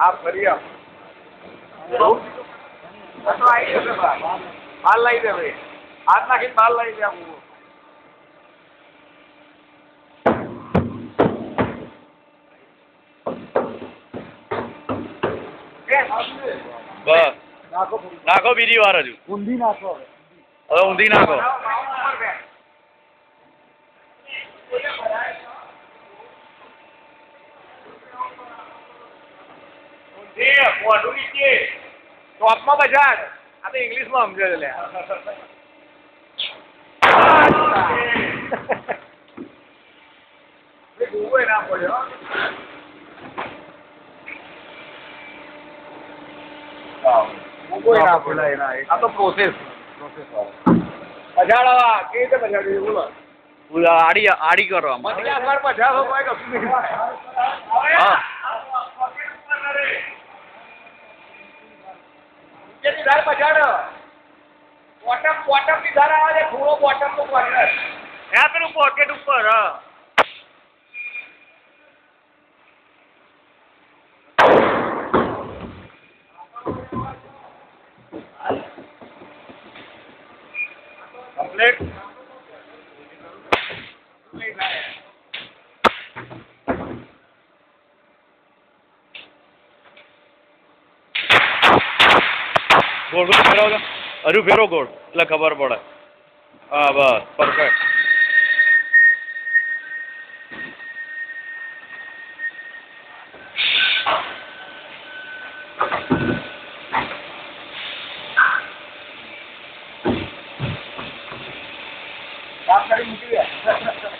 આ ફરી આવ તો આવી જશે માલ લઈ દે ભાઈ હાથ નાખીને માલ લઈ દે આવું બસ નાખો બીજી વાર હજુ ઊંધી નાખો હવે ઊંધી નાખો ટોપમાં બજાર આ તો ઇંગ્લિશમાં સમજે છે લે ના પડ્યો કોઈ ના પડે આ તો પ્રોસેસ બજાડવા કેવી રીતે બજાડવી બોલો આડી આડી કરો આમ બજાડો કોઈ કશું નહીં હા ની ધાર બજાડ બોટમ ની ધાર આવે છે થોડો બોટમ નું કોર્નર હે પેલું પોકેટ ઉપર હા કમ્પ્લીટ ગોળ ગોળ ફેરવો તો હજુ ફેરો ગોળ એટલે ખબર પડે હા બસ પરફેક્ટ કામ કરી મૂકી દે